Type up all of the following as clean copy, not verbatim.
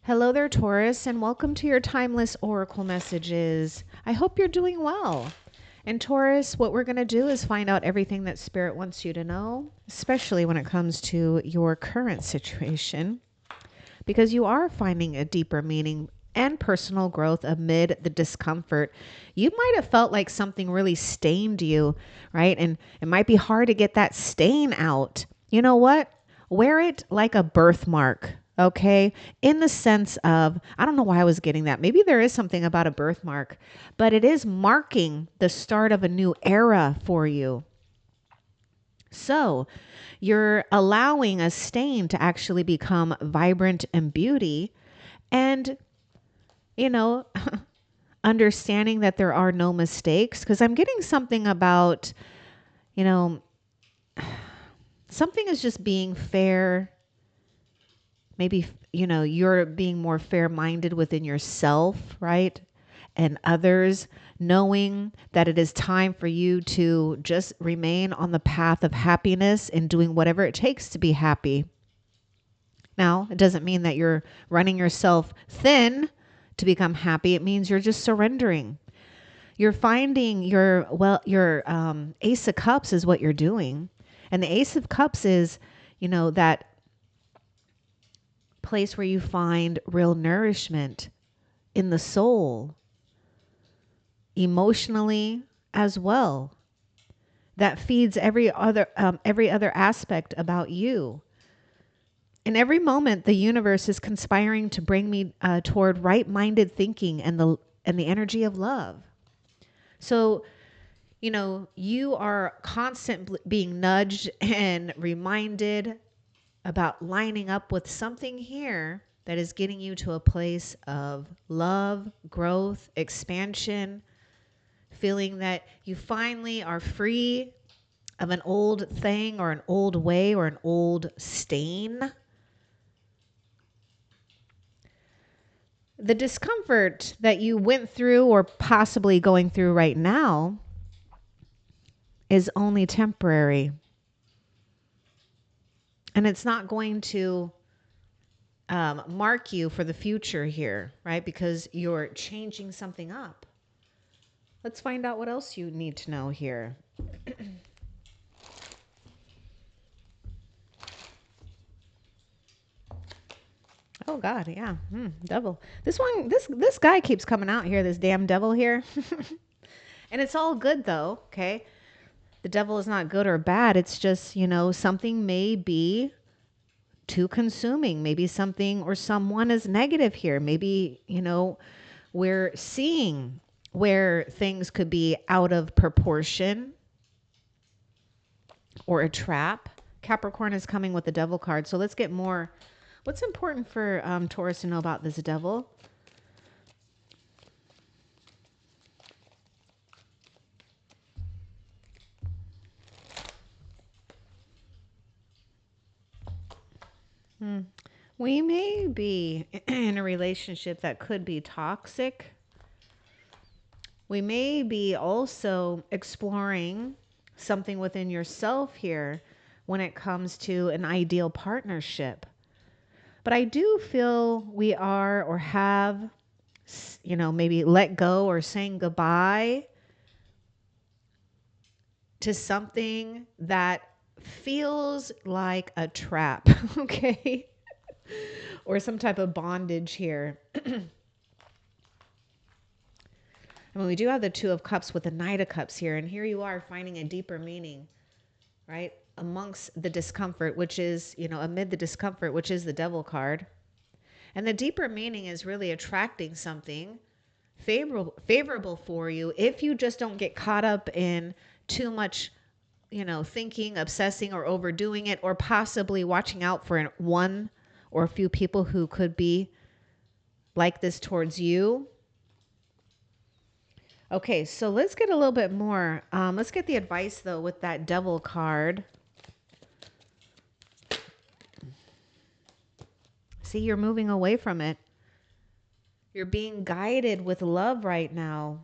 Hello there, Taurus, and welcome to your timeless oracle messages. I hope you're doing well. And Taurus, what we're going to do is find out everything that Spirit wants you to know, especially when it comes to your current situation, because you are finding a deeper meaning and personal growth amid the discomfort. You might have felt like something really stained you, right? And it might be hard to get that stain out. You know what? Wear it like a birthmark. Okay. In the sense of, I don't know why I was getting that. Maybe there is something about a birthmark, but it is marking the start of a new era for you. So you're allowing a stain to actually become vibrant and beauty. And, you know, understanding that there are no mistakes, because I'm getting something about, you know, something is just being fair. Maybe, you're being more fair-minded within yourself, right? And others, knowing that it is time for you to just remain on the path of happiness and doing whatever it takes to be happy. Now, it doesn't mean that you're running yourself thin to become happy. It means you're just surrendering. You're finding your Ace of Cups is what you're doing. And the Ace of Cups is, that place where you find real nourishment in the soul, emotionally as well. That feeds every other aspect about you. In every moment, the universe is conspiring to bring me toward right-minded thinking and the energy of love. So, you are constantly being nudged and reminded about lining up with something here that is getting you to a place of love, growth, expansion, feeling that you finally are free of an old thing or an old way or an old stain. The discomfort that you went through or possibly going through right now is only temporary. And it's not going to mark you for the future here, right? Because you're changing something up. Let's find out what else you need to know here. Oh God, yeah. Devil. This guy keeps coming out here, this damn devil here. And it's all good though, okay? The devil is not good or bad. It's just, something may be too consuming. Maybe something or someone is negative here. Maybe, we're seeing where things could be out of proportion or a trap. Capricorn is coming with the devil card. So let's get more. What's important for Taurus to know about this devil? We may be in a relationship that could be toxic. We may be also exploring something within yourself here when it comes to an ideal partnership. But I do feel we are or have, maybe let go or saying goodbye to something that feels like a trap, okay? Or some type of bondage here. I mean, we do have the Two of Cups with the Knight of Cups here, and here you are finding a deeper meaning, right? Amongst the discomfort, which is, amid the discomfort, which is the Devil card. And the deeper meaning is really attracting something favorable for you if you just don't get caught up in too much, thinking, obsessing, or overdoing it, or possibly watching out for one or a few people who could be like this towards you. Okay, so let's get a little bit more. Let's get the advice, though, with that Devil card. See, you're moving away from it. You're being guided with love right now.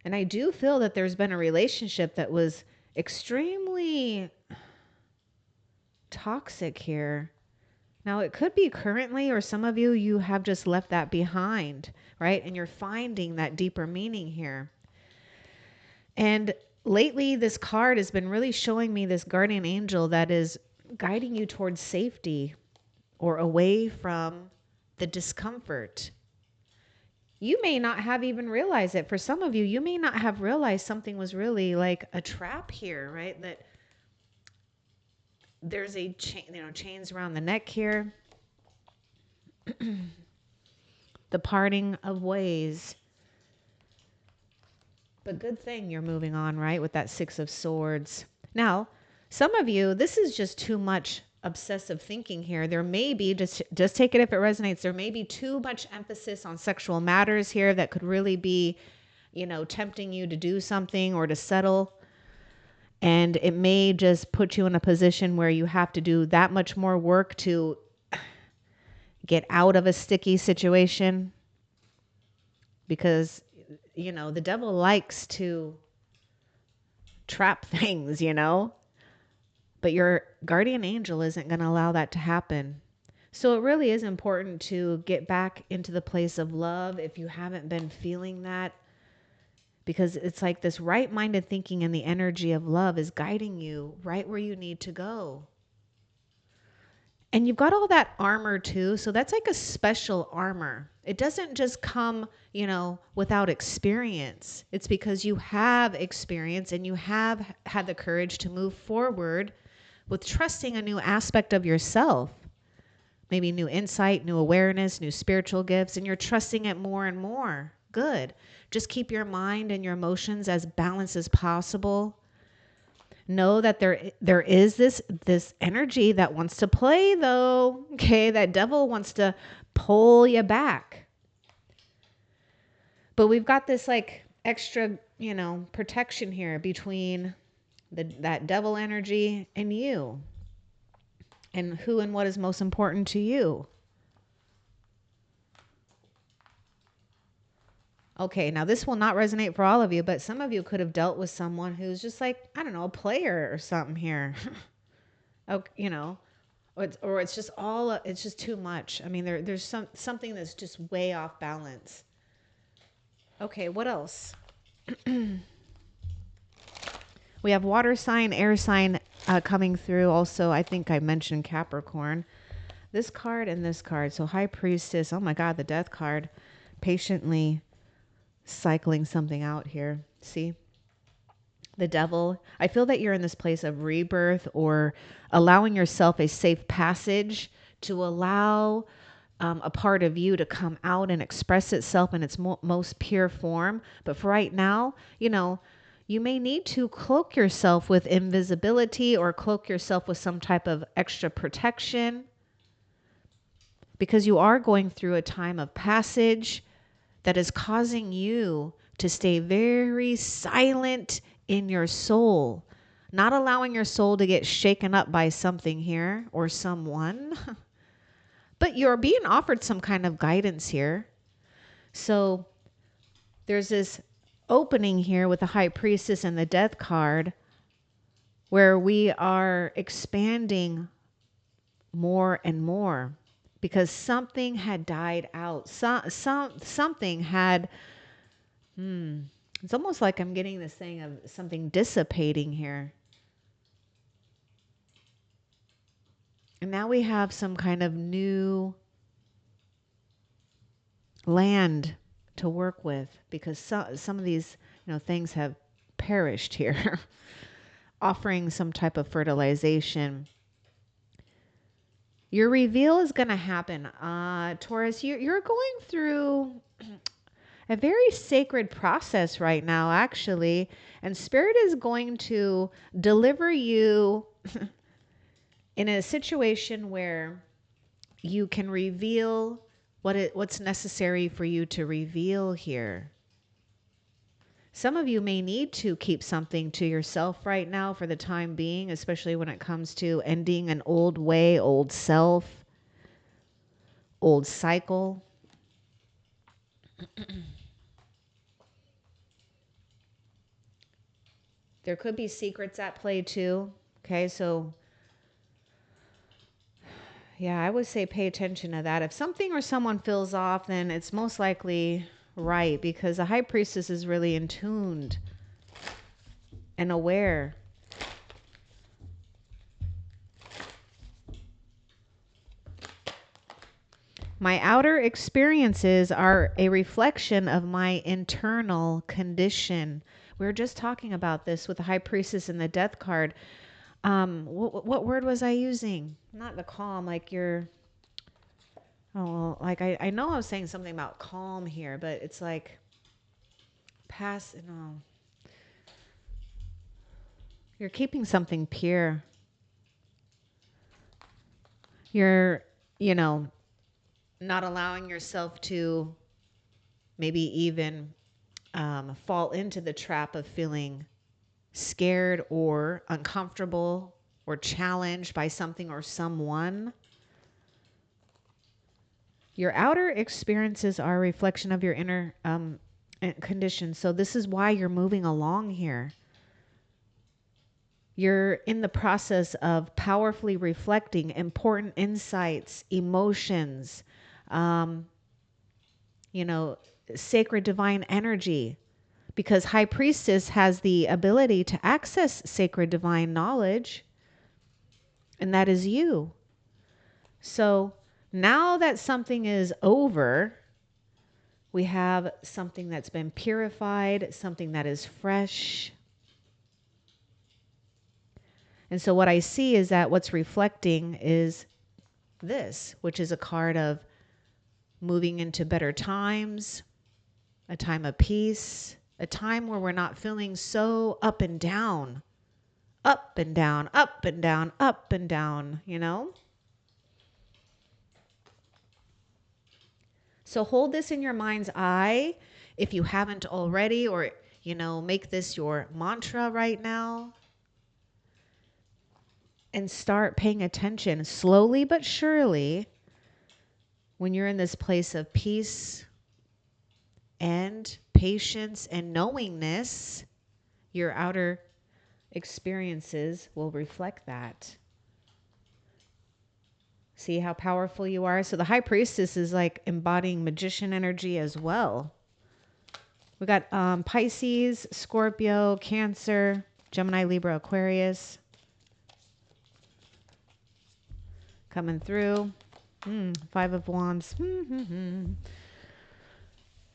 And I do feel that there's been a relationship that was extremely toxic here. Now, it could be currently, or some of you, you have just left that behind, right? And you're finding that deeper meaning here. And lately, this card has been really showing me this guardian angel that is guiding you towards safety or away from the discomfort. You may not have even realized it. For some of you, you may not have realized something was really like a trap here, right? That there's a chains around the neck here. The parting of ways. But good thing you're moving on, right? With that Six of Swords. Now, some of you, this is just too much obsessive thinking here. There may be, just take it if it resonates, there may be too much emphasis on sexual matters here that could really be, tempting you to do something or to settle. And it may just put you in a position where you have to do that much more work to get out of a sticky situation. Because, the devil likes to trap things, but your guardian angel isn't going to allow that to happen. So it really is important to get back into the place of love if you haven't been feeling that, because it's like this right-minded thinking and the energy of love is guiding you right where you need to go. And you've got all that armor too. So that's like a special armor. It doesn't just come, without experience. It's because you have experience and you have had the courage to move forward with trusting a new aspect of yourself. Maybe new insight, new awareness, new spiritual gifts, and you're trusting it more and more. Good. Just keep your mind and your emotions as balanced as possible. Know that there is this energy that wants to play though. Okay, that devil wants to pull you back. But we've got this like extra, protection here between that devil energy and you. And who and what is most important to you. Okay, now this will not resonate for all of you, but some of you could have dealt with someone who's just like, I don't know, a player or something here. Okay, or it's just it's just too much. I mean, there's something that's just way off balance. Okay, what else? We have water sign, air sign coming through. Also, I think I mentioned Capricorn. This card and this card. So High Priestess, oh my God, the Death card. Patiently cycling something out here. See? The Devil. I feel that you're in this place of rebirth or allowing yourself a safe passage to allow a part of you to come out and express itself in its most pure form. But for right now, you may need to cloak yourself with invisibility or cloak yourself with some type of extra protection, because you are going through a time of passage that is causing you to stay very silent in your soul, not allowing your soul to get shaken up by something here or someone. But you're being offered some kind of guidance here. So there's this opening here with the High Priestess and the Death card where we are expanding more and more because something had died out. Something had, it's almost like I'm getting this thing of something dissipating here. And now we have some kind of new land to work with, because some of these things have perished here. Offering some type of fertilization. Your reveal is going to happen. Taurus, you're going through a very sacred process right now, actually. And Spirit is going to deliver you in a situation where you can reveal what's necessary for you to reveal here. Some of you may need to keep something to yourself right now for the time being, especially when it comes to ending an old way, old self, old cycle. There could be secrets at play too. Okay, so Yeah, I would say pay attention to that. If something or someone feels off, then it's most likely right, because the high priestess is really in tuned and aware. My outer experiences are a reflection of my internal condition. We were just talking about this with the high priestess and the death card. What word was I using? Not the calm, like you're, oh, like I know I was saying something about calm here, but it's like past, no. You're keeping something pure. You're, you know, not allowing yourself to maybe even fall into the trap of feeling scared or uncomfortable or challenged by something or someone. Your outer experiences are a reflection of your inner condition. So this is why you're moving along here. You're in the process of powerfully reflecting important insights, emotions, um, sacred divine energy, because high priestess has the ability to access sacred divine knowledge, and that is you. So now that something is over, we have something that's been purified, something that is fresh. And so what I see is that what's reflecting is this, which is a card of moving into better times, a time of peace, a time where we're not feeling so up and down, up and down, up and down, up and down, So hold this in your mind's eye if you haven't already, or, make this your mantra right now. And start paying attention slowly but surely when you're in this place of peace and patience and knowingness. Your outer experiences will reflect that. See how powerful you are? So the high priestess is like embodying magician energy as well. We got Pisces, Scorpio, Cancer, Gemini, Libra, Aquarius coming through. 5 of Wands.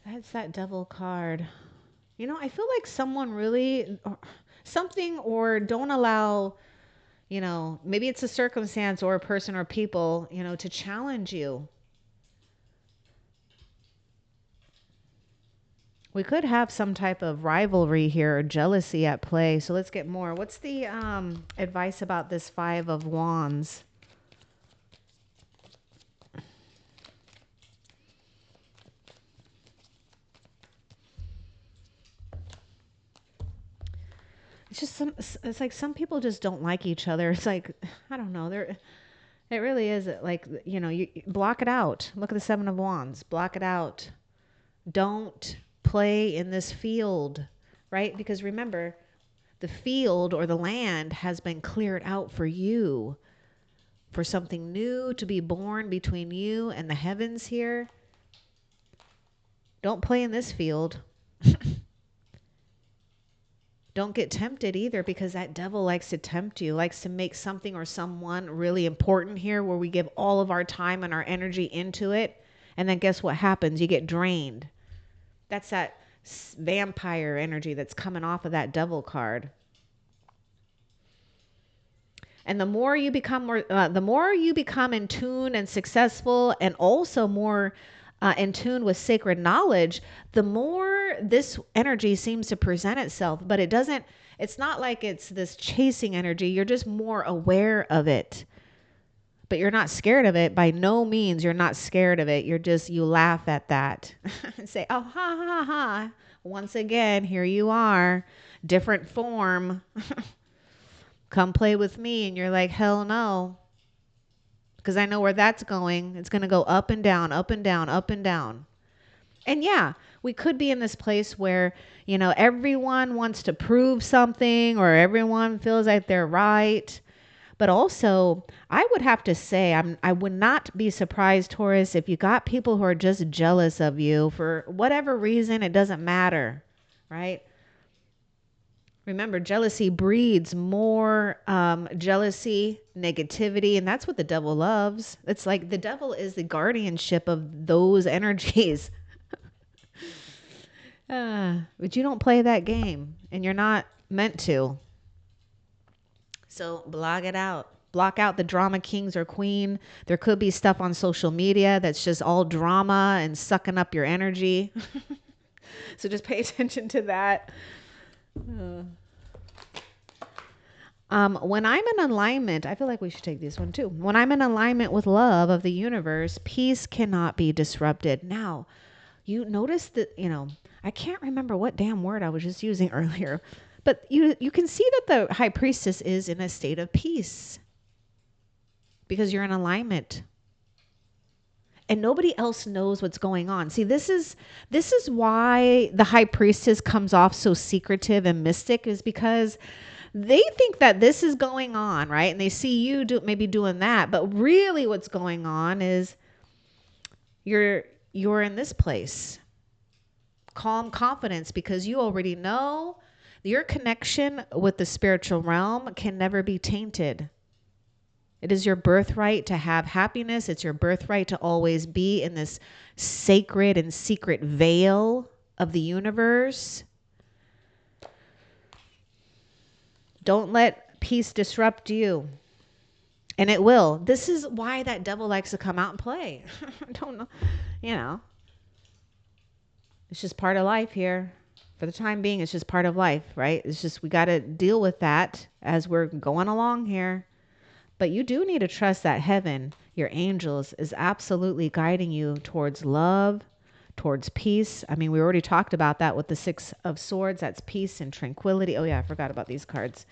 That's that devil card. I feel like someone really, something, or don't allow, maybe it's a circumstance or a person or people, to challenge you. We could have some type of rivalry here or jealousy at play. So let's get more. What's the advice about this 5 of Wands? It's just it's like some people just don't like each other. It's like, I don't know. It really is like, you block it out. Look at the 7 of Wands. Block it out. Don't play in this field, right? Because remember, the field or the land has been cleared out for you, for something new to be born between you and the heavens here. Don't play in this field. Don't get tempted either, because that devil likes to tempt you, likes to make something or someone really important here where we give all of our time and our energy into it. And then guess what happens? You get drained. That's that vampire energy that's coming off of that devil card. And the more you become in tune and successful, and also more in tune with sacred knowledge, the more this energy seems to present itself. But it's not like it's this chasing energy. You're just more aware of it. But you're not scared of it. By no means, you're not scared of it. You laugh at that and say, oh, ha, ha, ha. Once again, here you are, different form. Come play with me. And you're like, hell no. Because I know where that's going. It's going to go up and down, up and down, up and down. And yeah, we could be in this place where, everyone wants to prove something, or everyone feels like they're right. But also, I would have to say, I would not be surprised, Taurus, if you got people who are just jealous of you for whatever reason. It doesn't matter, right? Remember, jealousy breeds more jealousy, negativity, and that's what the devil loves. It's like the devil is the guardianship of those energies. But you don't play that game, and you're not meant to. So block it out. Block out the drama kings or queen. There could be stuff on social media that's just all drama and sucking up your energy. So just pay attention to that. When I'm in alignment, I feel like we should take this one too. When I'm in alignment with love of the universe, peace cannot be disrupted. Now, you notice that, I can't remember what damn word I was just using earlier, but you can see that the high priestess is in a state of peace because you're in alignment. And nobody else knows what's going on. See, this is why the high priestess comes off so secretive and mystic, is because they think that this is going on, right? And they see you maybe doing that, but really what's going on is you're in this place. Calm confidence, because you already know your connection with the spiritual realm can never be tainted. It is your birthright to have happiness. It's your birthright to always be in this sacred and secret veil of the universe. Don't let peace disrupt you. And it will. This is why that devil likes to come out and play. I don't know. It's just part of life here. For the time being, it's just part of life, right? It's just we got to deal with that as we're going along here. But you do need to trust that heaven, your angels, is absolutely guiding you towards love, towards peace. I mean, we already talked about that with the Six of Swords. That's peace and tranquility. Oh, yeah, I forgot about these cards.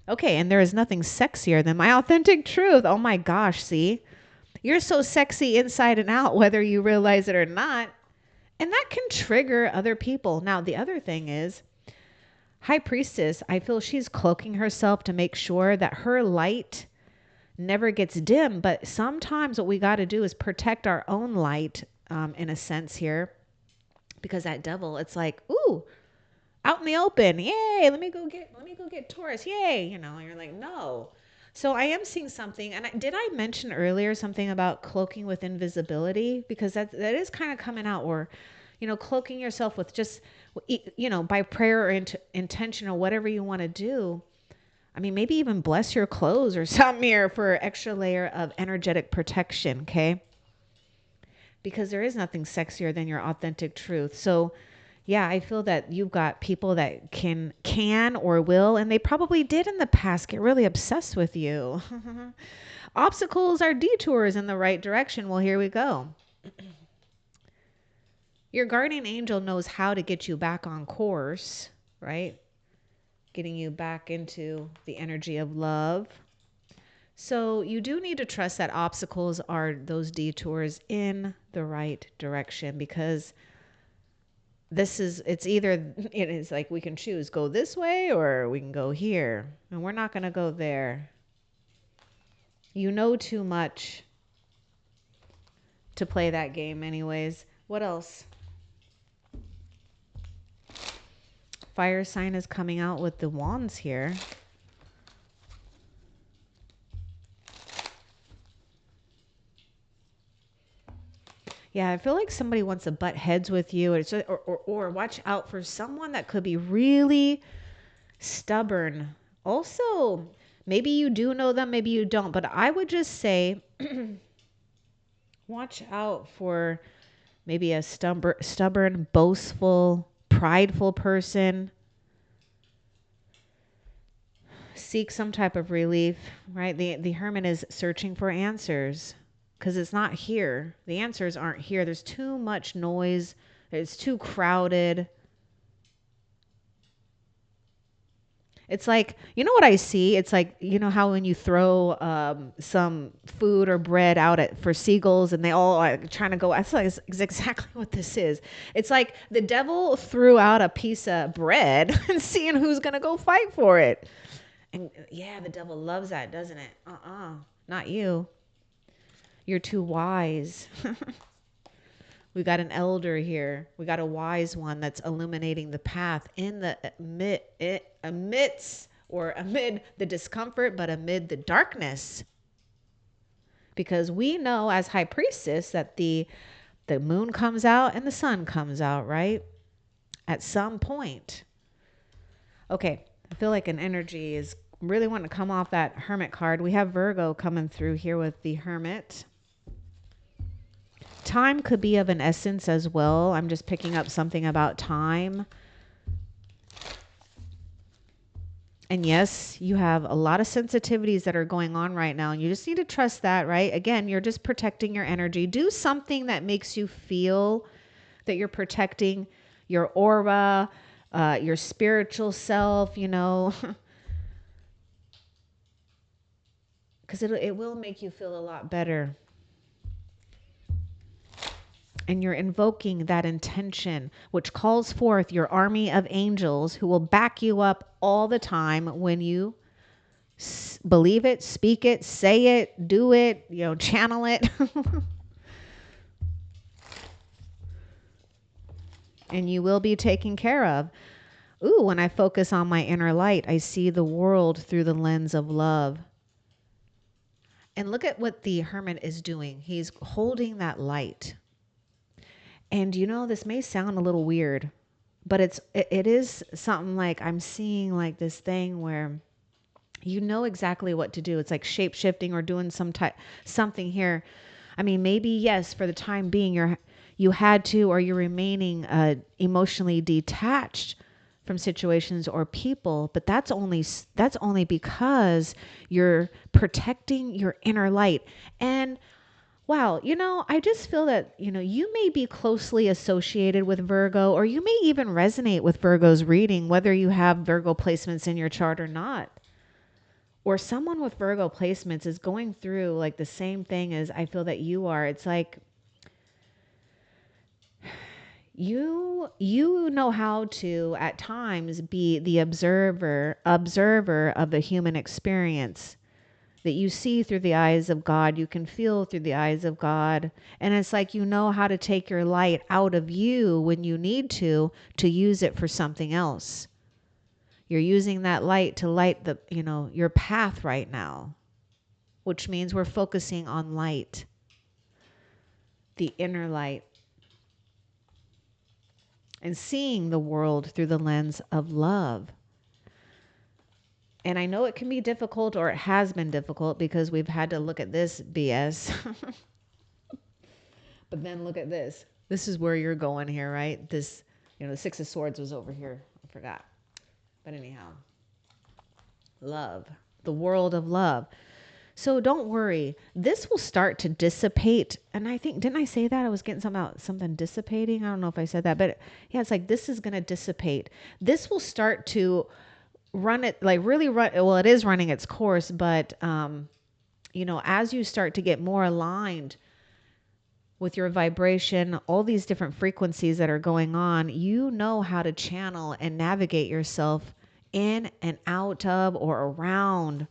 Okay, and there is nothing sexier than my authentic truth. Oh, my gosh, see? You're so sexy inside and out, whether you realize it or not. And that can trigger other people. Now, the other thing is, High Priestess, I feel she's cloaking herself to make sure that her light never gets dim. But sometimes what we got to do is protect our own light, in a sense here, because that devil, it's like, ooh, out in the open, yay, let me go get Taurus, yay, and you're like, no. So I am seeing something, and did I mention earlier something about cloaking with invisibility? Because that is kind of coming out, or cloaking yourself with just by prayer or intention or whatever you want to do. I mean, maybe even bless your clothes or something here for an extra layer of energetic protection, okay? Because there is nothing sexier than your authentic truth. So, yeah, I feel that you've got people that can or will, and they probably did in the past, get really obsessed with you. Obstacles are detours in the right direction. Well, here we go. Your guardian angel knows how to get you back on course, right? Getting you back into the energy of love. So you do need to trust that obstacles are those detours in the right direction, because it is like we can choose, go this way or we can go here, and we're not going to go there. You know too much to play that game anyways. What else? Fire sign is coming out with the wands here. Yeah, I feel like somebody wants to butt heads with you, or watch out for someone that could be really stubborn. Also, maybe you do know them, maybe you don't, but I would just say watch out for maybe a stubborn, boastful, prideful person. Seek some type of relief, right? The hermit is searching for answers, because it's not here. The answers aren't here. There's too much noise. It's too crowded. It's like, what I see? It's like, how when you throw some food or bread out for seagulls and they all are trying to go. That's like exactly what this is. It's like the devil threw out a piece of bread and seeing who's going to go fight for it. And yeah, the devil loves that, doesn't it? Not you. You're too wise. We got an elder here. We got a wise one that's illuminating the path in the amid the discomfort, but amid the darkness. Because we know as high priestess that the moon comes out and the sun comes out, right? At some point. Okay, I feel like an energy is really wanting to come off that Hermit card. We have Virgo coming through here with the Hermit. Time could be of an essence as well. I'm just picking up something about time. And yes, you have a lot of sensitivities that are going on right now, and you just need to trust that, right? Again, you're just protecting your energy. Do something that makes you feel that you're protecting your aura, your spiritual self, you know, because it will make you feel a lot better. And you're invoking that intention, which calls forth your army of angels who will back you up all the time when you believe it, speak it, say it, do it, you know, channel it. And you will be taken care of. Ooh, when I focus on my inner light, I see the world through the lens of love. And look at what the Hermit is doing. He's holding that light. And you know, this may sound a little weird, but it is something like I'm seeing like this thing where you know exactly what to do. It's like shape shifting or doing something here. I mean, maybe yes, for the time being, you had to, or you're remaining emotionally detached from situations or people, but that's only because you're protecting your inner light. And wow, you know, I just feel that, you know, you may be closely associated with Virgo, or you may even resonate with Virgo's reading, whether you have Virgo placements in your chart or not. Or someone with Virgo placements is going through like the same thing as I feel that you are. It's like you know how to at times be the observer of the human experience, that you see through the eyes of God, you can feel through the eyes of God. And it's like you know how to take your light out of you when you need to use it for something else. You're using that light to light the, you know, your path right now, which means we're focusing on light, the inner light, and seeing the world through the lens of love. And I know it can be difficult, or it has been difficult, because we've had to look at this BS. But then look at this. This is where you're going here, right? This, you know, the Six of Swords was over here. I forgot. But anyhow, love, the world of love. So don't worry. This will start to dissipate. And I think, didn't I say that? I was getting something dissipating. I don't know if I said that, but yeah, it's like, this is going to dissipate. This will start to run it, like really run. Well, it is running its course, but, you know, as you start to get more aligned with your vibration, all these different frequencies that are going on, you know how to channel and navigate yourself in and out of or around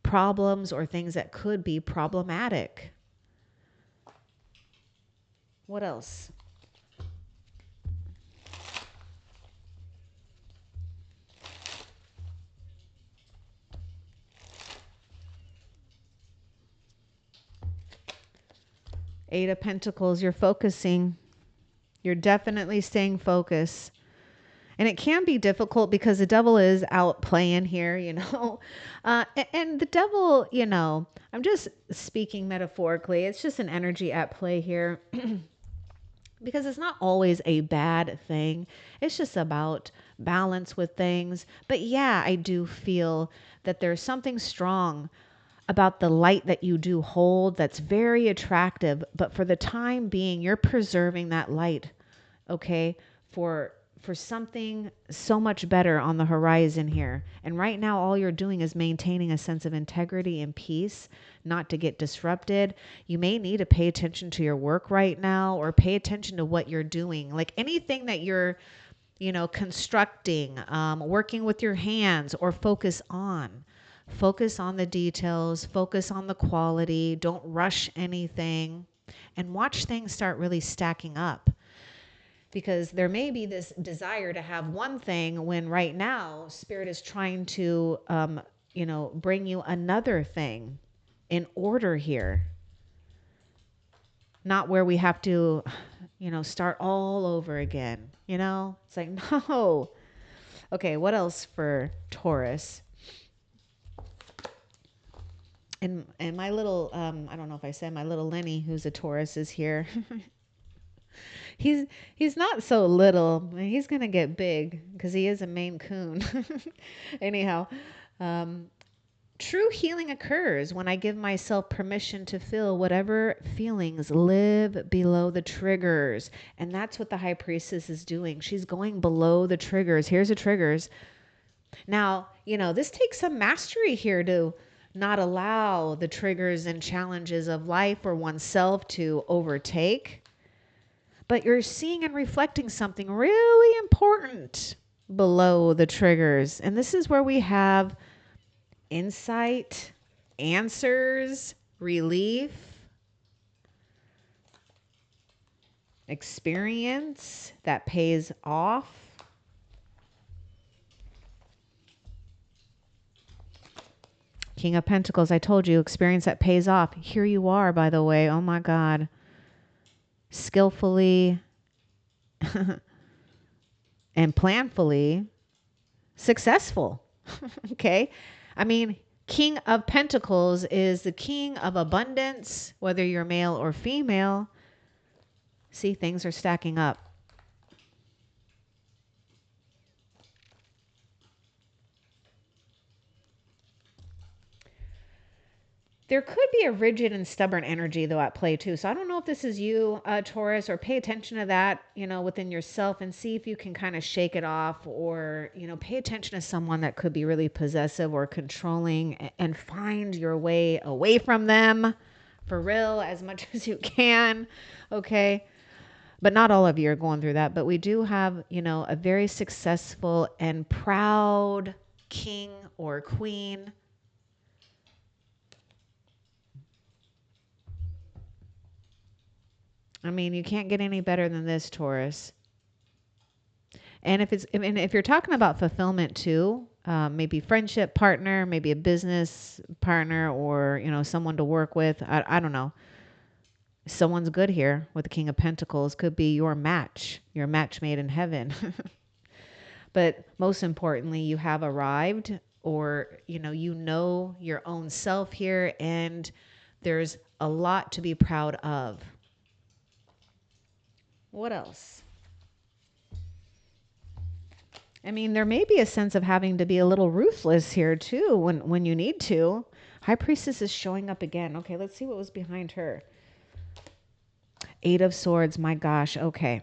problems or things that could be problematic. What else? Eight of Pentacles, you're focusing. You're definitely staying focused. And it can be difficult because the devil is out playing here, you know. And the devil, you know, I'm just speaking metaphorically. It's just an energy at play here. Because it's not always a bad thing. It's just about balance with things. But yeah, I do feel that there's something strong about the light that you do hold that's very attractive. But for the time being, you're preserving that light, okay, for something so much better on the horizon here. And right now, all you're doing is maintaining a sense of integrity and peace, not to get disrupted. You may need to pay attention to your work right now, or pay attention to what you're doing. Like anything that you're constructing, working with your hands, or focus on. Focus on the details, focus on the quality, don't rush anything, and watch things start really stacking up. Because there may be this desire to have one thing when right now Spirit is trying to, bring you another thing in order here. Not where we have to, start all over again. It's like, no. Okay, what else for Taurus? And my little, I don't know if I said my little Lenny, who's a Taurus, is here. He's not so little. He's gonna get big because he is a Maine Coon. Anyhow, true healing occurs when I give myself permission to feel whatever feelings live below the triggers. And that's what the High Priestess is doing. She's going below the triggers. Here's the triggers. Now, this takes some mastery here to not allow the triggers and challenges of life or oneself to overtake. But you're seeing and reflecting something really important below the triggers. And this is where we have insight, answers, relief, experience that pays off. King of Pentacles, I told you, experience that pays off. Here you are, by the way. Oh my God. Skillfully and planfully successful. Okay. I mean, King of Pentacles is the king of abundance, whether you're male or female. See, things are stacking up. There could be a rigid and stubborn energy, though, at play, too. So I don't know if this is you, Taurus, or pay attention to that, within yourself and see if you can kind of shake it off or, pay attention to someone that could be really possessive or controlling and find your way away from them for real as much as you can. Okay. But not all of you are going through that. But we do have, a very successful and proud king or queen. I mean, you can't get any better than this, Taurus. And if you're talking about fulfillment too, maybe friendship partner, maybe a business partner, or someone to work with. I don't know. Someone's good here with the King of Pentacles. Could be your match made in heaven. But most importantly, you have arrived, or you know your own self here, and there's a lot to be proud of. What else? I mean, there may be a sense of having to be a little ruthless here too when you need to. High Priestess is showing up again. Okay, let's see what was behind her. Eight of Swords. My gosh. Okay.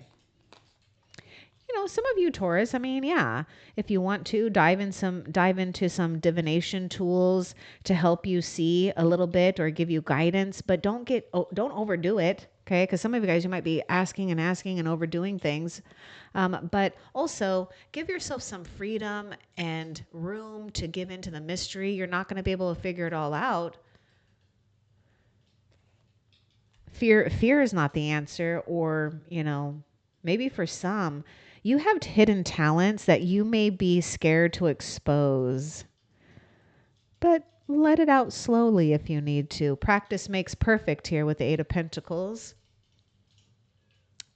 Some of you Taurus, I mean, yeah, if you want to dive into some divination tools to help you see a little bit or give you guidance, but don't overdo it. Okay. Because some of you guys, you might be asking and overdoing things. But also give yourself some freedom and room to give into the mystery. You're not going to be able to figure it all out. Fear is not the answer, or, maybe for some, you have hidden talents that you may be scared to expose. But let it out slowly if you need to. Practice makes perfect here with the Eight of Pentacles.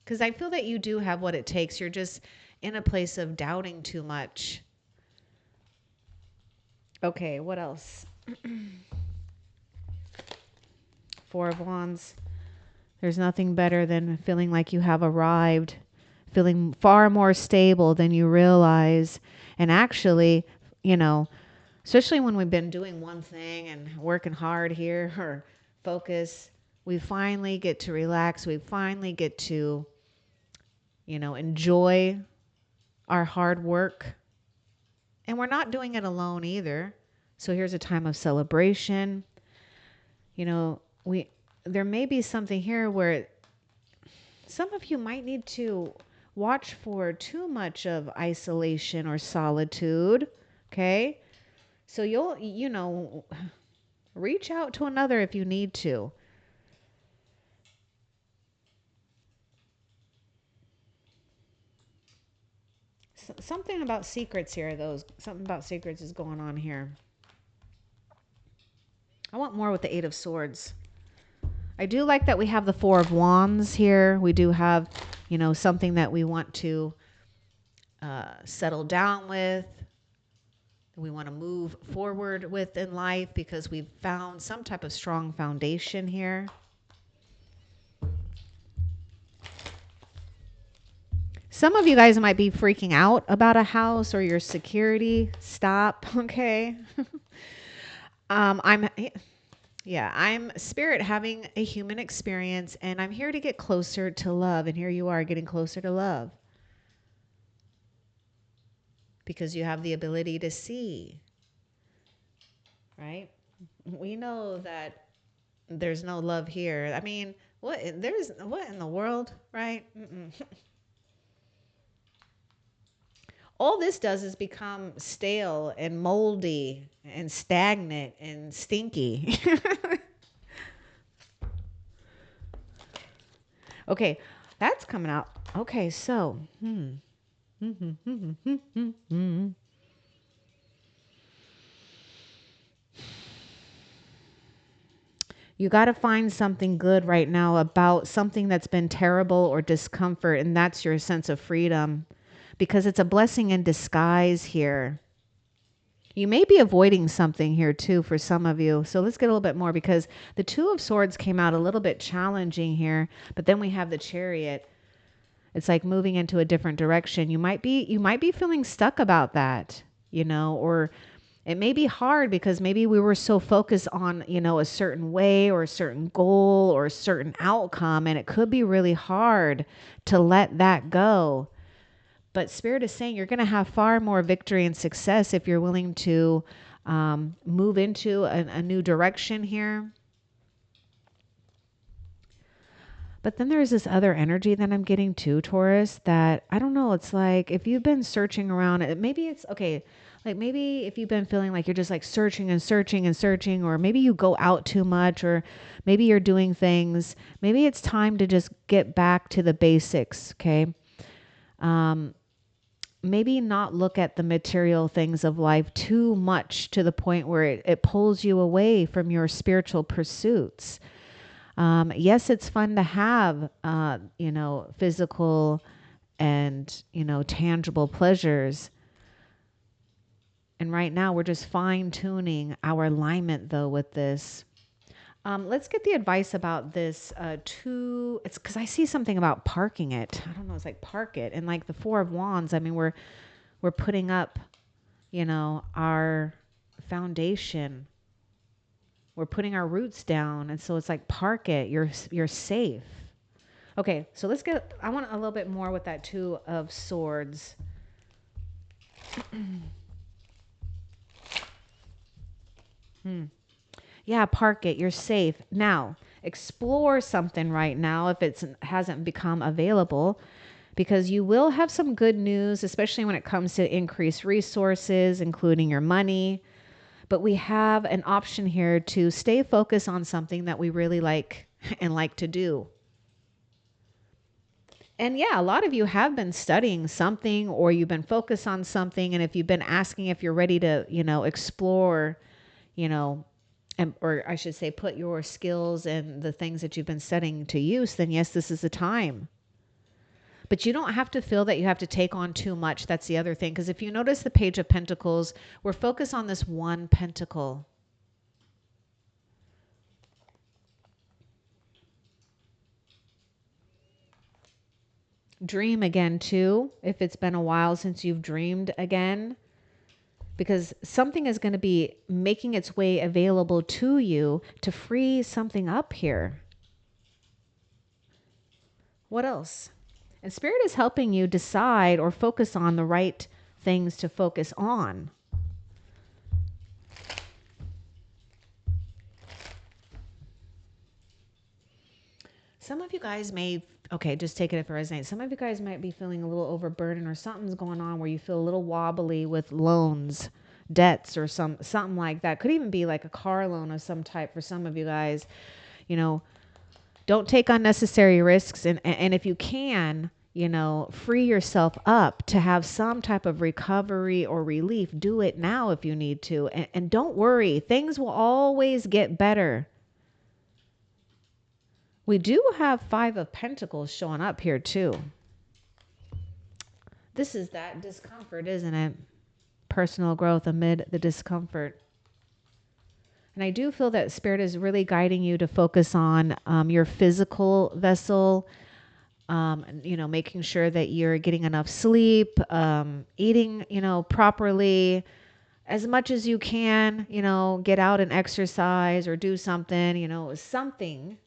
Because I feel that you do have what it takes. You're just in a place of doubting too much. Okay, what else? Four of Wands. There's nothing better than feeling like you have arrived. Feeling far more stable than you realize. And actually, especially when we've been doing one thing and working hard here or focus, we finally get to relax. We finally get to, enjoy our hard work. And we're not doing it alone either. So here's a time of celebration. There may be something here where some of you might need to watch for too much of isolation or solitude. Okay. So you'll, you know, reach out to another if you need to. Something about secrets here, though. Something about secrets is going on here. I want more with the Eight of Swords. I do like that we have the Four of Wands here. We do have, you know, something that we want to settle down with. We want to move forward with in life because we've found some type of strong foundation here. Some of you guys might be freaking out about a house or your security. Stop, okay? I'm spirit having a human experience, and I'm here to get closer to love. And here you are getting closer to love because you have the ability to see, right? We know that there's no love here. I mean, what in the world, right? All this does is become stale and moldy and stagnant and stinky. Okay, that's coming out. Okay, so, you got to find something good right now about something that's been terrible or discomfort, and that's your sense of freedom, because it's a blessing in disguise here. You may be avoiding something here too for some of you. So let's get a little bit more, because the Two of Swords came out a little bit challenging here, but then we have the Chariot. It's like moving into a different direction. You might be feeling stuck about that, you know, or it may be hard because maybe we were so focused on, you know, a certain way or a certain goal or a certain outcome, and it could be really hard to let that go. But Spirit is saying you're going to have far more victory and success if you're willing to move into a new direction here. But then there's this other energy that I'm getting too, Taurus, that I don't know. It's like if you've been searching around, maybe it's okay. Like maybe if you've been feeling like you're just like searching and searching and searching, or maybe you go out too much, or maybe you're doing things. Maybe it's time to just get back to the basics. Okay. Maybe not look at the material things of life too much to the point where it pulls you away from your spiritual pursuits. Yes, it's fun to have, you know, physical and, you know, tangible pleasures. And right now we're just fine tuning our alignment though with this. Let's get the advice about this it's because I see something about parking it. I don't know. It's like park it. And like the Four of Wands, I mean, we're putting up, you know, our foundation. We're putting our roots down. And so it's like park it. You're safe. Okay, so I want a little bit more with that Two of Swords. Yeah, park it. You're safe. Now, explore something right now if it hasn't become available, because you will have some good news, especially when it comes to increased resources, including your money. But we have an option here to stay focused on something that we really like and like to do. And yeah, a lot of you have been studying something, or you've been focused on something. And if you've been asking if you're ready to, you know, explore, you know, or I should say, put your skills and the things that you've been studying to use, then yes, this is the time. But you don't have to feel that you have to take on too much. That's the other thing. Because if you notice the Page of Pentacles, we're focused on this one pentacle. Dream again too, if it's been a while since you've dreamed again. Because something is going to be making its way available to you to free something up here. What else? And Spirit is helping you decide or focus on the right things to focus on. Some of you guys may Okay, just take it if it resonates. Some of you guys might be feeling a little overburdened or something's going on where you feel a little wobbly with loans, debts, or something like that. Could even be like a car loan of some type for some of you guys. You know, don't take unnecessary risks. And if you can, you know, free yourself up to have some type of recovery or relief. Do it now if you need to. And don't worry, things will always get better. We do have 5 of Pentacles showing up here too. This is that discomfort, isn't it? Personal growth amid the discomfort. And I do feel that Spirit is really guiding you to focus on your physical vessel, you know, making sure that you're getting enough sleep, eating, you know, properly, as much as you can, you know, get out and exercise or do something, you know, something.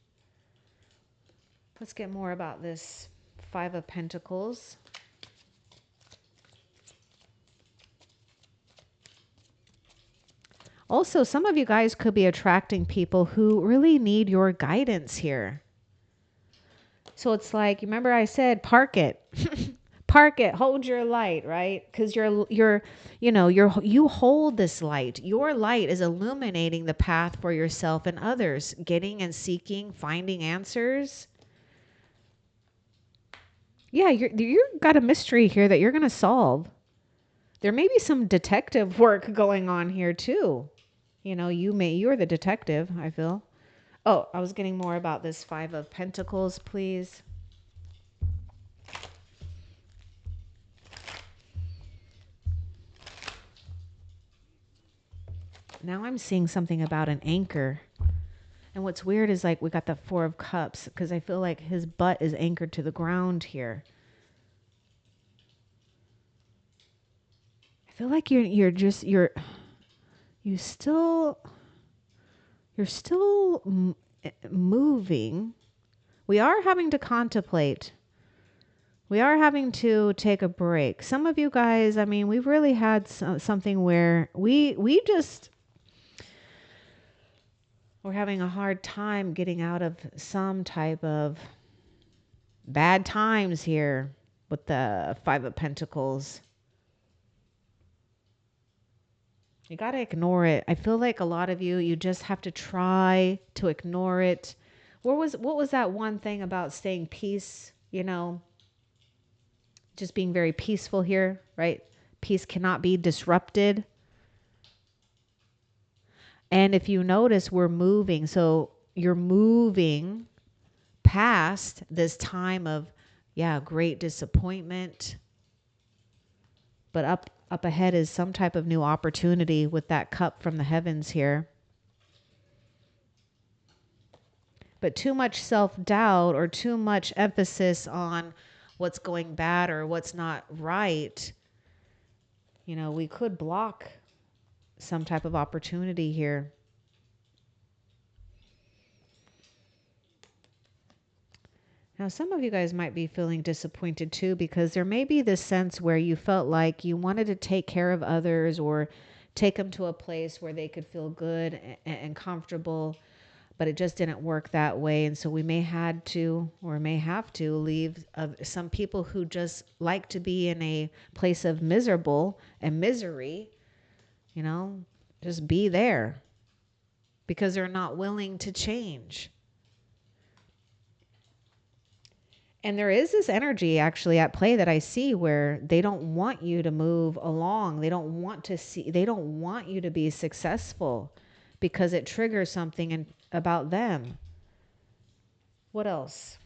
Let's get more about this 5 of Pentacles. Also, some of you guys could be attracting people who really need your guidance here. So it's like, remember I said, park it. Park it, hold your light, right? Because you hold this light. Your light is illuminating the path for yourself and others, getting and seeking, finding answers. Yeah, you've got a mystery here that you're going to solve. There may be some detective work going on here too. You know, you're the detective, I feel. Oh, I was getting more about this 5 of Pentacles, please. Now I'm seeing something about an anchor. And what's weird is like we got the 4 of Cups because I feel like his butt is anchored to the ground here. I feel like you're still moving. We are having to contemplate. We are having to take a break. Some of you guys, I mean, we've really had something where we're having a hard time getting out of some type of bad times here with the 5 of Pentacles. You got to ignore it. I feel like a lot of you just have to try to ignore it. What was that one thing about staying peace, you know, just being very peaceful here, right? Peace cannot be disrupted. And if you notice, we're moving. So you're moving past this time of, yeah, great disappointment. But up ahead is some type of new opportunity with that cup from the heavens here. But too much self-doubt or too much emphasis on what's going bad or what's not right, you know, we could block some type of opportunity here. Now, some of you guys might be feeling disappointed too, because there may be this sense where you felt like you wanted to take care of others or take them to a place where they could feel good and comfortable, but it just didn't work that way. And so we may have to leave some people who just like to be in a place of miserable and misery, you know, just be there because they're not willing to change. And there is this energy actually at play that I see where they don't want you to move along. They don't want you to be successful because it triggers something about them. What else?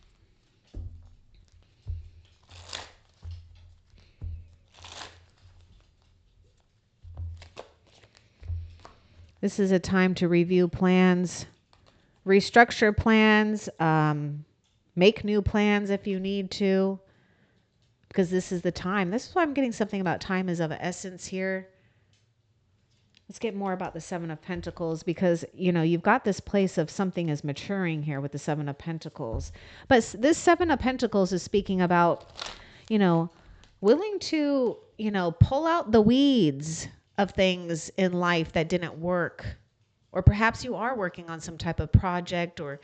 This is a time to review plans, restructure plans, make new plans if you need to, because this is the time. This is why I'm getting something about time is of essence here. Let's get more about the 7 of Pentacles because, you know, you've got this place of something is maturing here with the 7 of Pentacles. But this 7 of Pentacles is speaking about, you know, willing to, you know, pull out the weeds of things in life that didn't work. Or perhaps you are working on some type of project or,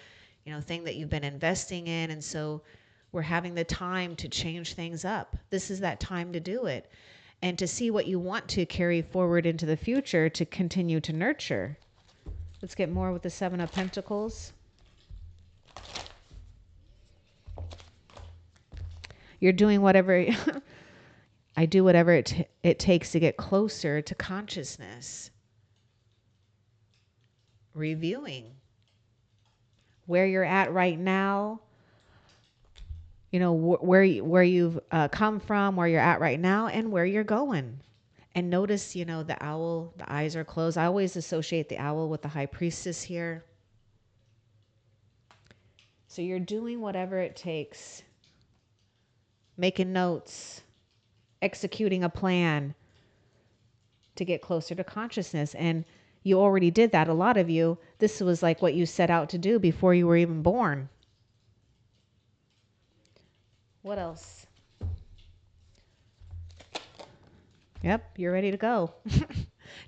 you know, thing that you've been investing in. And so We're having the time to change things up. This is that time to do it. And to see what you want to carry forward into the future to continue to nurture. Let's get more with the Seven of Pentacles. You're doing whatever... I do whatever it takes to get closer to consciousness. Reviewing where you're at right now. You know, where you've come from, where you're at right now, and where you're going. And notice, you know, the owl, the eyes are closed. I always associate the owl with the High Priestess here. So you're doing whatever it takes. Making notes. Executing a plan to get closer to consciousness. And you already did that. A lot of you, this was like what you set out to do before you were even born. What else? Yep, you're ready to go.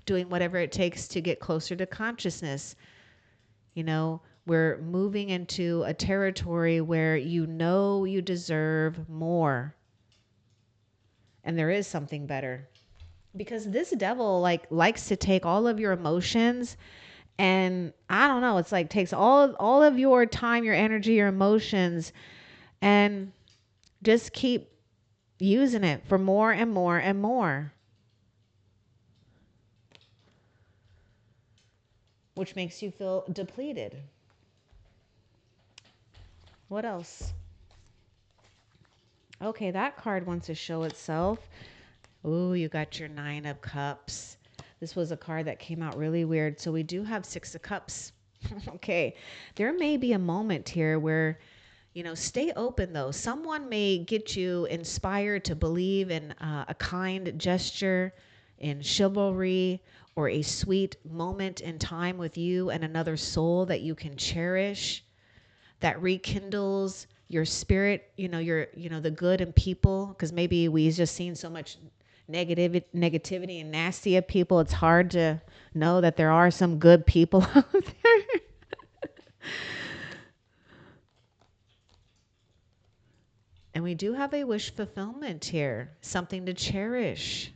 Doing whatever it takes to get closer to consciousness. You know, we're moving into a territory where you know you deserve more. And there is something better. Because this devil likes to take all of your emotions and I don't know, it's like takes all of your time, your energy, your emotions and just keep using it for more and more and more. Which makes you feel depleted. What else? Okay, that card wants to show itself. Ooh, you got your Nine of Cups. This was a card that came out really weird. So we do have Six of Cups. Okay, there may be a moment here where, you know, stay open though. Someone may get you inspired to believe in a kind gesture, in chivalry, or a sweet moment in time with you and another soul that you can cherish, that rekindles your spirit, you know, the good in people. Because maybe we've just seen so much negativity and nasty of people. It's hard to know that there are some good people out there. And we do have a wish fulfillment here. Something to cherish.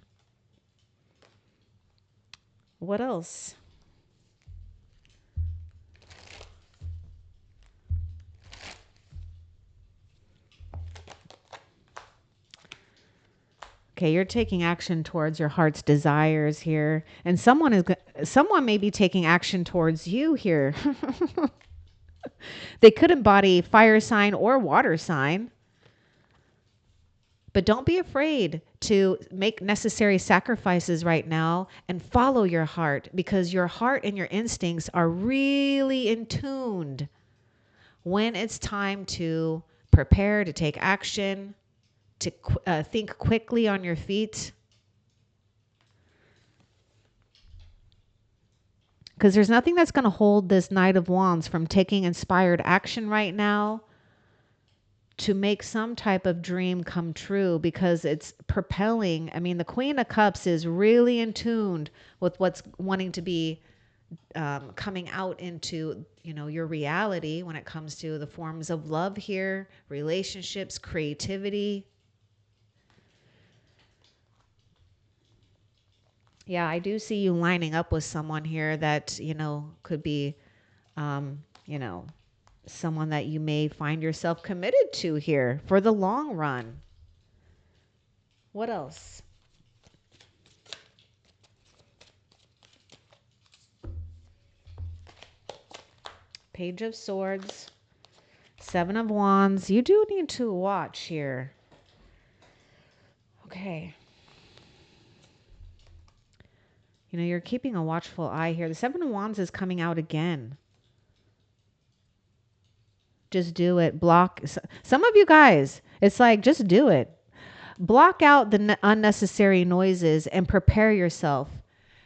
What else? Okay, you're taking action towards your heart's desires here. And someone may be taking action towards you here. They could embody fire sign or water sign. But don't be afraid to make necessary sacrifices right now and follow your heart, because your heart and your instincts are really in tuned when it's time to prepare, to take action, to think quickly on your feet. Because there's nothing that's going to hold this Knight of Wands from taking inspired action right now to make some type of dream come true, because it's propelling. I mean, the Queen of Cups is really in tune with what's wanting to be coming out into, you know, your reality when it comes to the forms of love here, relationships, creativity. Yeah, I do see you lining up with someone here that, you know, could be, you know, someone that you may find yourself committed to here for the long run. What else? Page of Swords, Seven of Wands. You do need to watch here. Okay. You know, you're keeping a watchful eye here. The Seven of Wands is coming out again. Just do it. Block. Some of you guys, it's like, just do it. Block out the unnecessary noises and prepare yourself,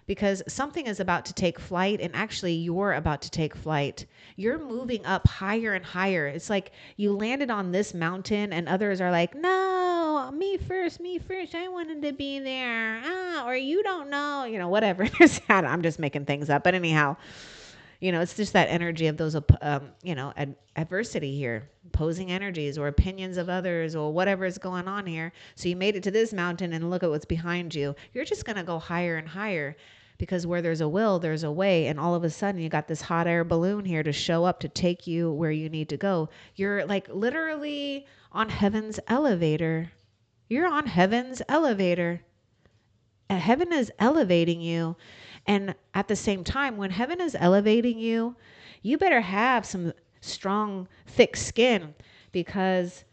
because something is about to take flight, and actually you're about to take flight. You're moving up higher and higher. It's like you landed on this mountain and others are like, no, me first. I wanted to be there. Or you don't know, you know, whatever. I'm just making things up. But anyhow, It's just that energy of those, adversity here, opposing energies or opinions of others or whatever is going on here. So you made it to this mountain and look at what's behind you. You're just going to go higher and higher, because where there's a will, there's a way. And all of a sudden you got this hot air balloon here to show up to take you where you need to go. You're like literally on heaven's elevator. You're on heaven's elevator. Heaven is elevating you. And at the same time, when heaven is elevating you, you better have some strong, thick skin, because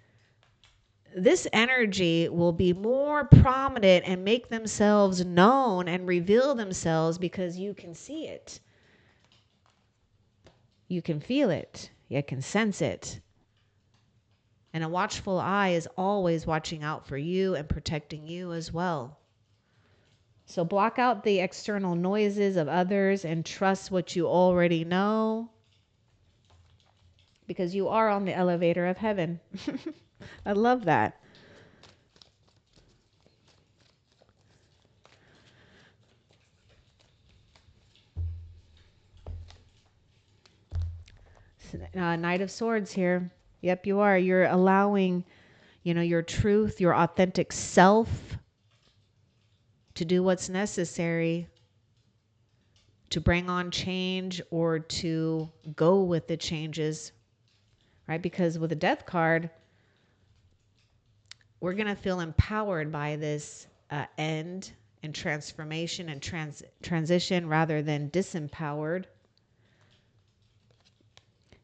this energy will be more prominent and make themselves known and reveal themselves, because you can see it. You can feel it. You can sense it. And a watchful eye is always watching out for you and protecting you as well. So block out the external noises of others and trust what you already know, because you are on the elevator of heaven. I love that. Knight of Swords here. Yep, you are. You're allowing, your truth, your authentic self to do what's necessary to bring on change or to go with the changes, right? Because with the Death card, we're going to feel empowered by this end and transformation and transition rather than disempowered.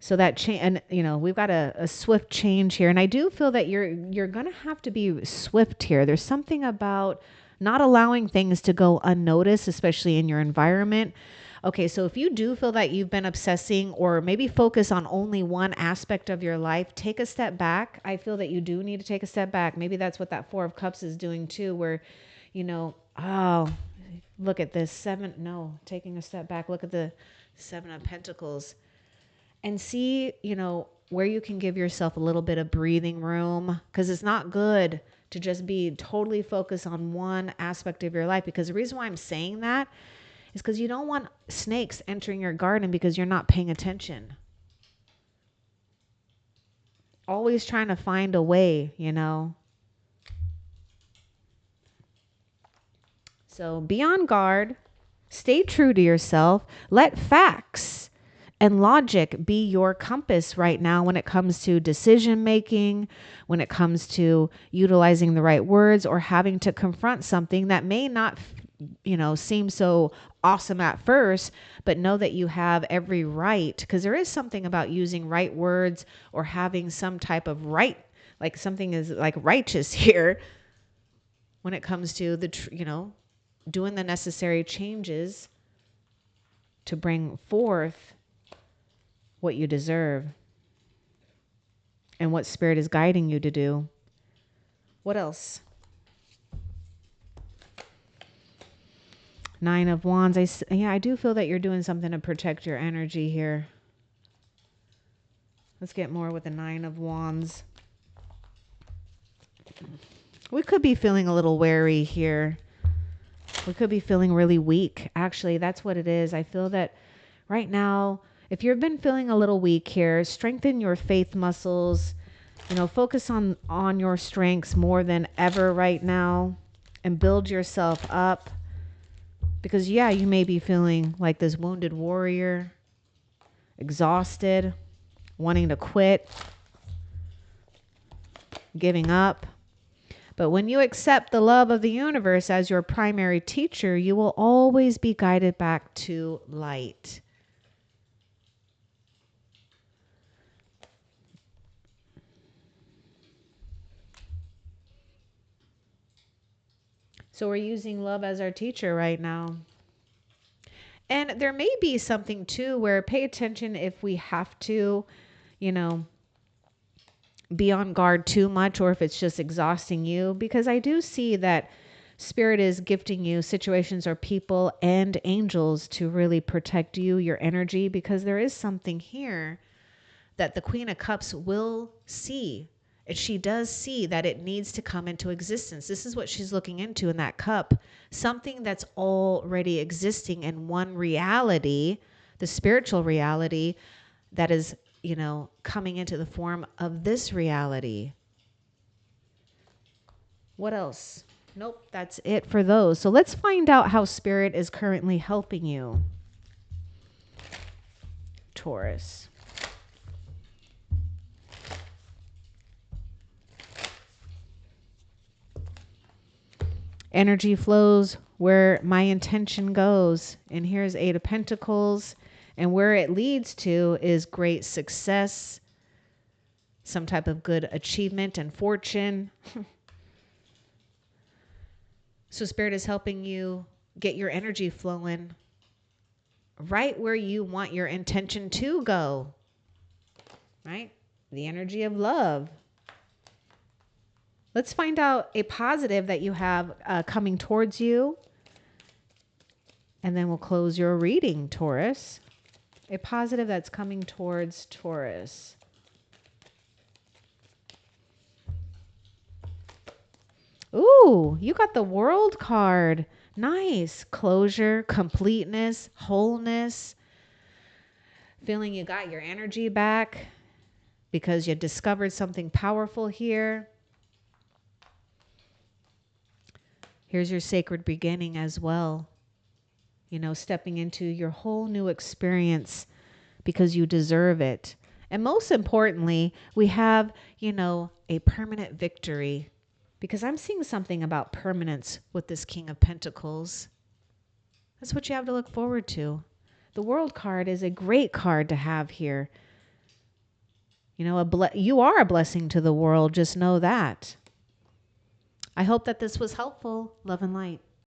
So that change, and we've got a swift change here. And I do feel that you're going to have to be swift here. There's something about not allowing things to go unnoticed, especially in your environment. Okay, so if you do feel that you've been obsessing or maybe focus on only one aspect of your life, take a step back. I feel that you do need to take a step back. Maybe that's what that Four of Cups is doing too, where, oh, look at this taking a step back. Look at the Seven of Pentacles and see, where you can give yourself a little bit of breathing room, because it's not good to just be totally focused on one aspect of your life. Because the reason why I'm saying that is because you don't want snakes entering your garden because you're not paying attention. Always trying to find a way, So be on guard. Stay true to yourself. Let facts and logic be your compass right now when it comes to decision making, when it comes to utilizing the right words or having to confront something that may not, seem so awesome at first, but know that you have every right, because there is something about using right words or having some type of right, like something is like righteous here when it comes to doing the necessary changes to bring forth what you deserve and what Spirit is guiding you to do. What else? Nine of Wands. I do feel that you're doing something to protect your energy here. Let's get more with the Nine of Wands. We could be feeling a little wary here. We could be feeling really weak. Actually, that's what it is. I feel that right now, if you've been feeling a little weak here, strengthen your faith muscles. Focus on your strengths more than ever right now and build yourself up. Because, you may be feeling like this wounded warrior, exhausted, wanting to quit, giving up. But when you accept the love of the universe as your primary teacher, you will always be guided back to light. So we're using love as our teacher right now. And there may be something too where pay attention if we have to, be on guard too much, or if it's just exhausting you, because I do see that Spirit is gifting you situations or people and angels to really protect you, your energy, because there is something here that the Queen of Cups will see. And she does see that it needs to come into existence. This is what she's looking into in that cup. Something that's already existing in one reality, the spiritual reality that is, you know, coming into the form of this reality. What else? Nope, that's it for those. So let's find out how Spirit is currently helping you, Taurus. Energy flows where my intention goes. And here's Eight of Pentacles. And where it leads to is great success, some type of good achievement and fortune. So Spirit is helping you get your energy flowing right where you want your intention to go, right? The energy of love. Let's find out a positive that you have coming towards you. And then we'll close your reading, Taurus. A positive that's coming towards Taurus. Ooh, you got the World card. Nice. Closure, completeness, wholeness. Feeling you got your energy back because you discovered something powerful here. Here's your sacred beginning as well. You know, stepping into your whole new experience because you deserve it. And most importantly, we have, you know, a permanent victory, because I'm seeing something about permanence with this King of Pentacles. That's what you have to look forward to. The World card is a great card to have here. You know, you are a blessing to the world. Just know that. I hope that this was helpful. Love and light.